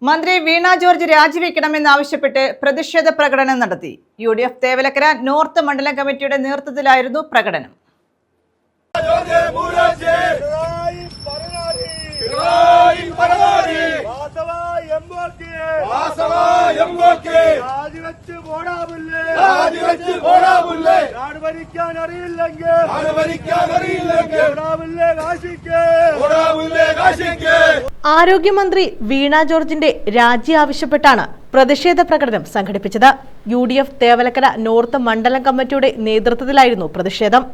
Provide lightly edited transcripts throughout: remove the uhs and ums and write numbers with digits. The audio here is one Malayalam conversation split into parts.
മന്ത്രി വീണ ജോർജ് രാജിവെക്കണമെന്നാവശ്യപ്പെട്ട് പ്രതിഷേധ പ്രകടനം നടത്തി. UDF തേവലക്കര നോർത്ത് മണ്ഡലം കമ്മിറ്റിയുടെ നേതൃത്വത്തിലായിരുന്നു പ്രകടനം. ആരോഗ്യമന്ത്രി വീണ ജോർജിന്റെ രാജി ആവശ്യപ്പെട്ടാണ് പ്രതിഷേധ പ്രകടനം സംഘടിപ്പിച്ചത്. UDF തേവലക്കര നോർത്ത് മണ്ഡലം കമ്മിറ്റിയുടെ നേതൃത്വത്തിലായിരുന്നു പ്രതിഷേധം.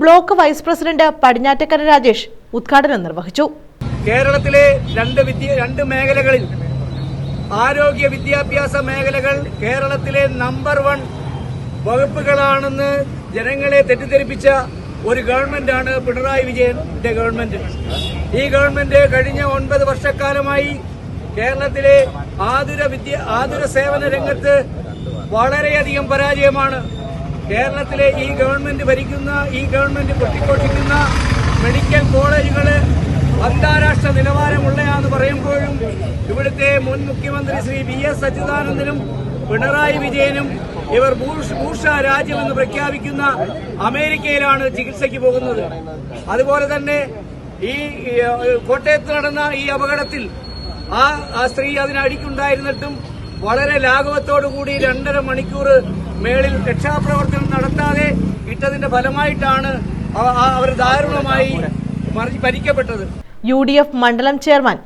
Block vice president Padinjattakkara Rajesh ഉദ്ഘാടനം നിർവഹിച്ചു. കേരളത്തിലെ രണ്ട് മേഖലകളിൽ ആരോഗ്യ വിദ്യാഭ്യാസ മേഖലകൾ കേരളത്തിലെ നമ്പർ 1 വകുപ്പുകളാണെന്ന് ജനങ്ങളെ തെറ്റിദ്ധരിപ്പിച്ച ഒരു ഗവൺമെന്റാണ് പിണറായി വിജയന്റെ ഗവൺമെന്റ്. ഈ ഗവൺമെന്റ് കഴിഞ്ഞ 9 വർഷക്കാലമായി കേരളത്തിലെ ആതുര സേവന രംഗത്ത് വളരെയധികം പരാജയമാണ്. കേരളത്തിലെ ഈ ഗവൺമെന്റ് കൊട്ടിഘോഷിക്കുന്ന മെഡിക്കൽ കോളേജുകള് അന്താരാഷ്ട്ര നിലവാരമുള്ളയാന്ന് പറയുമ്പോഴും ഇവിടുത്തെ മുൻ മുഖ്യമന്ത്രി ശ്രീ VS അച്യുതാനന്ദനും പിണറായി വിജയനും ഇവർ ബൂർഷ രാജ്യമെന്ന് പ്രഖ്യാപിക്കുന്ന അമേരിക്കയിലാണ് ചികിത്സയ്ക്ക് പോകുന്നത്. അതുപോലെ തന്നെ ഈ കോട്ടയത്ത് നടന്ന ഈ അപകടത്തിൽ ആ സ്ത്രീ അതിനടിക്കുണ്ടായിരുന്നിട്ടും വളരെ ലാഘവത്തോടുകൂടി 2.5 മണിക്കൂർ മേളിൽ രക്ഷാപ്രവർത്തനം നടത്താതെ ഇട്ടതിന്റെ ഫലമായിട്ടാണ് അവർ ദാരുണമായി പരിക്കപ്പെട്ടത്. UDF മണ്ഡലം ചെയർമാൻ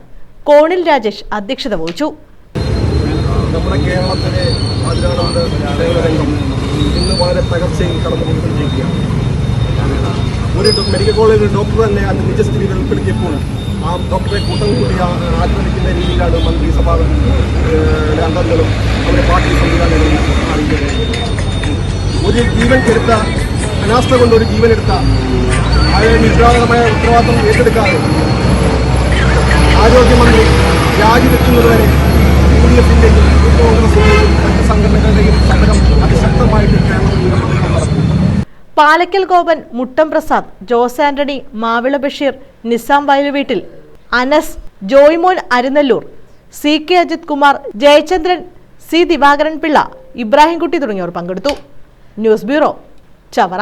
കോണിൽ രാജേഷ് അധ്യക്ഷത വഹിച്ചു. നമ്മുടെ കേരളത്തിലെ ആതുരാലയ സേവനരംഗം ഇന്ന് വളരെ തകർച്ചയിൽ കടന്നുകൊണ്ടിരിക്കുകയാണ്. ഒരു മെഡിക്കൽ കോളേജിൽ ഡോക്ടർ തന്നെ അതിന്റെ നിജസ്ഥിതി വെളിപ്പെടുത്തിയപ്പോൾ ആ ഡോക്ടറെ കൂട്ടം കൂടി ആക്രമിക്കുന്ന രീതിയിലാണ് മന്ത്രിസഭ അംഗങ്ങളും അവരുടെ പാർട്ടി സംവിധാനങ്ങളും ഒരു ജീവൻ എടുത്ത അനാസ്ഥ കൊണ്ട് ഒരു ജീവൻ എടുത്ത നിഷ്ഠാപരമായ ഉത്തരവാദിത്വം ഏറ്റെടുക്കാതെ ആരോഗ്യമന്ത്രി രാജിവെക്കുന്നതുവരെ UDF-ന്റെയും കോൺഗ്രസിന്റെയും മറ്റ് സംഘടനകളുടെയും സമരം അതിശക്തമായിട്ട് നടക്കും. പാലക്കൽ ഗോപൻ, മുട്ടം പ്രസാദ്, ജോസ് ആന്റണി, മാവിള ബഷീർ, നിസാം വയലുവീട്ടിൽ, അനസ്, ജോയ്മോൻ അരുന്നല്ലൂർ, CK അജിത് കുമാർ, ജയചന്ദ്രൻ, C ദിവാകരൻ പിള്ള, ഇബ്രാഹിംകുട്ടി തുടങ്ങിയവർ പങ്കെടുത്തു. News bureau, Chavara.